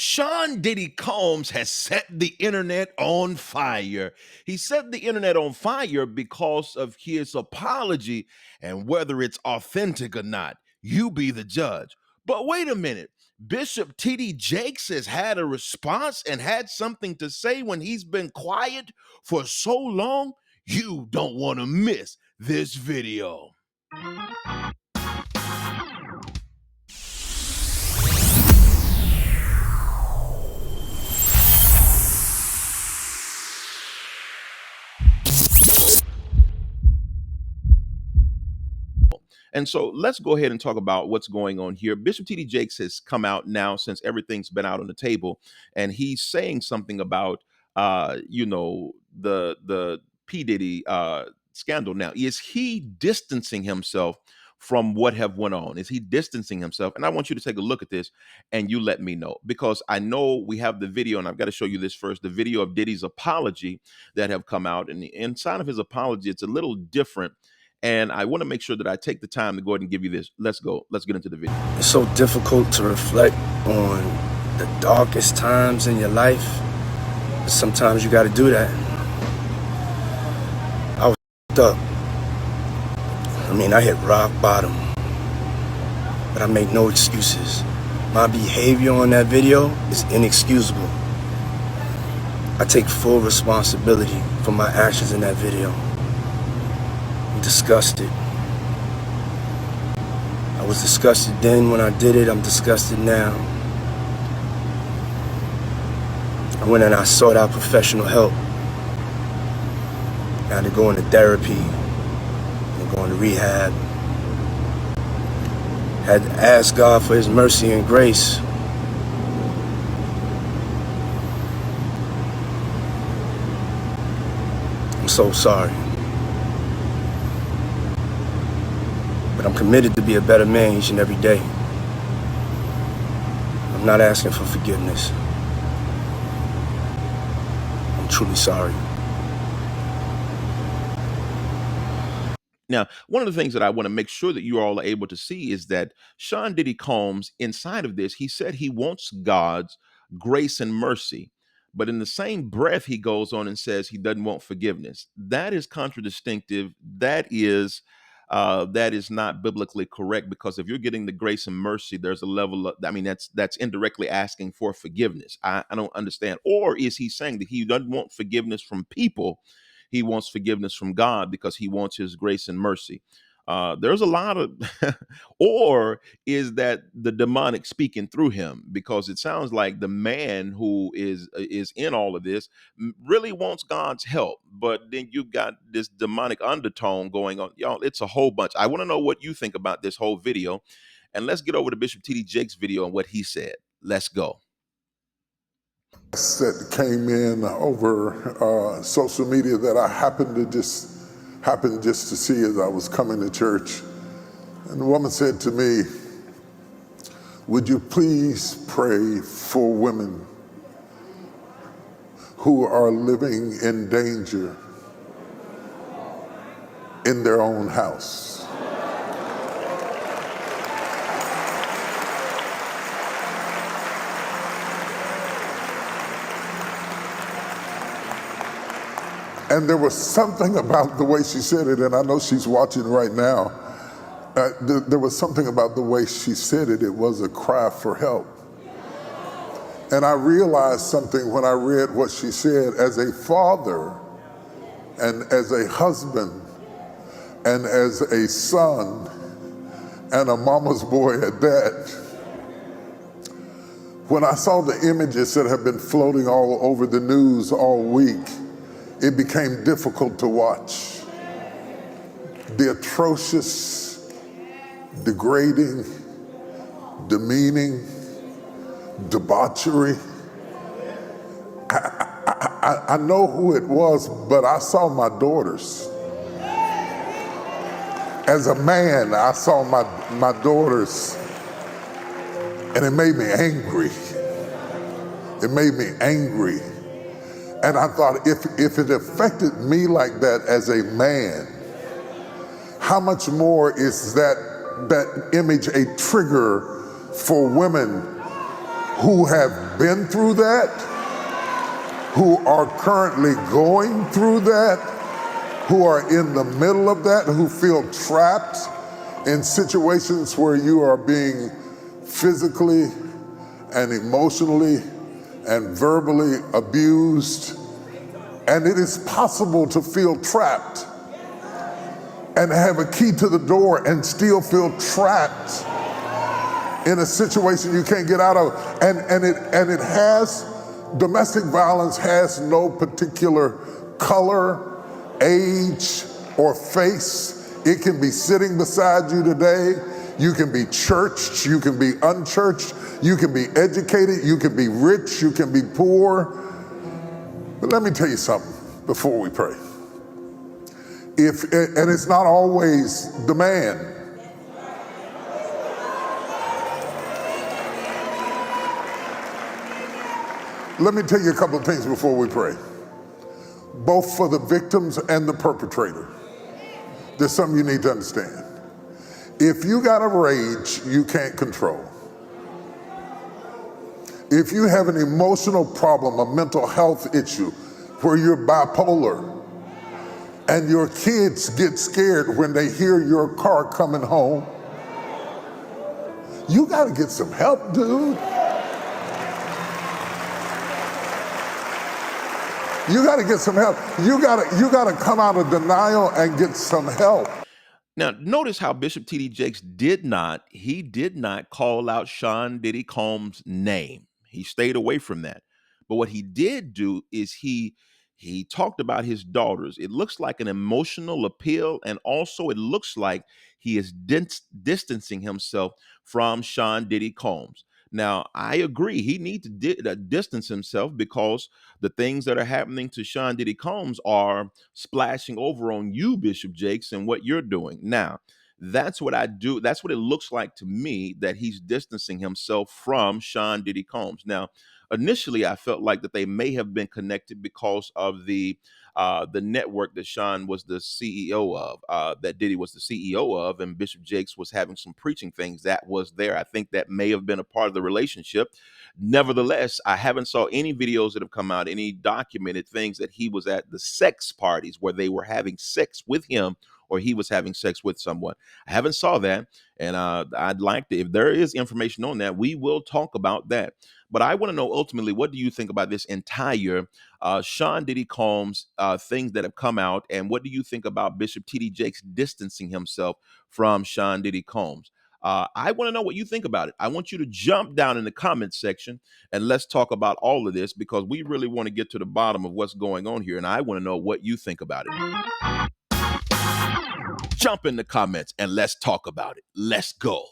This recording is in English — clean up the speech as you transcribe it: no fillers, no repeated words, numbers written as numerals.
Sean Diddy Combs has set the internet on fire. He set the internet on fire because of his apology, and whether it's authentic or not, you be the judge. But wait a minute. Bishop T.D. Jakes has had a response and had something to say when he's been quiet for so long. You don't want to miss this video. And so let's go ahead and talk about what's going on here. Bishop T.D. Jakes has come out now since everything's been out on the table, and he's saying something about, the p.diddy scandal. Now, is he distancing himself from what have went on? Is he distancing himself? And I want you to take a look at this, and you let me know, because I know we have the video, and I've got to show you this first. The video of Diddy's apology that have come out, and inside of his apology, it's a little different. And I want to make sure that I take the time to go ahead and give you this. Let's go. Let's get into the video. It's so difficult to reflect on the darkest times in your life, but sometimes you got to do that. I was up. I hit rock bottom, but I make no excuses. My behavior on that video is inexcusable. I take full responsibility for my actions in that video. I'm disgusted. I was disgusted then when I did it. I'm disgusted now. I went and I sought out professional help. I had to go into therapy and go into rehab. Had to ask God for his mercy and grace. I'm so sorry. But I'm committed to be a better man each and every day. I'm not asking for forgiveness. I'm truly sorry. Now, one of the things that I want to make sure that you all are able to see is that Sean Diddy Combs, inside of this, he said he wants God's grace and mercy. But in the same breath, he goes on and says he doesn't want forgiveness. That is contradictive. That is not biblically correct, because if you're getting the grace and mercy, there's a level of, that's indirectly asking for forgiveness. I don't understand. Or is he saying that he doesn't want forgiveness from people? He wants forgiveness from God because he wants his grace and mercy. There's a lot of, or is that the demonic speaking through him? Because it sounds like the man who is in all of this really wants God's help, but then you've got this demonic undertone going on. Y'all, it's a whole bunch. I want to know what you think about this whole video, and let's get over to Bishop T.D. Jakes' video and what he said. Let's go. That came in over social media that I happened just to see as I was coming to church. And the woman said to me, "Would you please pray for women who are living in danger in their own house?" And there was something about the way she said it, and I know she's watching right now. There was something about the way she said it. It was a cry for help. And I realized something when I read what she said. As a father and as a husband and as a son and a mama's boy at that, when I saw the images that have been floating all over the news all week, it became difficult to watch. The atrocious, degrading, demeaning, debauchery. I know who it was, but I saw my daughters. As a man, I saw my daughters, and it made me angry. It made me angry. And I thought, if it affected me like that as a man, how much more is that image a trigger for women who have been through that, who are currently going through that, who are in the middle of that, who feel trapped in situations where you are being physically and emotionally and verbally abused. And it is possible to feel trapped and have a key to the door and still feel trapped in a situation you can't get out of. And it has, domestic violence has no particular color, age, or face. It can be sitting beside you today. You can be churched, you can be unchurched, you can be educated, you can be rich, you can be poor. But let me tell you something before we pray. And it's not always the man. Let me tell you a couple of things before we pray. Both for the victims and the perpetrator. There's something you need to understand. If you got a rage you can't control, if you have an emotional problem, a mental health issue where you're bipolar, and your kids get scared when they hear your car coming home, you gotta get some help, dude. You gotta get some help. You gotta come out of denial and get some help. Now, notice how Bishop T.D. Jakes did not call out Sean Diddy Combs' name. He stayed away from that. But what he did do is he talked about his daughters. It looks like an emotional appeal, and also it looks like he is distancing himself from Sean Diddy Combs. Now, I agree. He needs to distance himself because the things that are happening to Sean Diddy Combs are splashing over on you, Bishop Jakes, and what you're doing. Now, that's what I do. That's what it looks like to me, that he's distancing himself from Sean Diddy Combs. Now, initially, I felt like that they may have been connected because of the network that Sean was the CEO of, that Diddy was the CEO of, and Bishop Jakes was having some preaching things that was there. I think that may have been a part of the relationship. Nevertheless, I haven't saw any videos that have come out, any documented things that he was at the sex parties where they were having sex with him or he was having sex with someone. I haven't saw that, and I'd like to, if there is information on that, we will talk about that. But I want to know ultimately, what do you think about this entire Sean Diddy Combs things that have come out, and what do you think about Bishop T.D. Jakes distancing himself from Sean Diddy Combs? I want to know what you think about it. I want you to jump down in the comments section and let's talk about all of this, because we really want to get to the bottom of what's going on here, and I want to know what you think about it. Jump in the comments and let's talk about it. Let's go.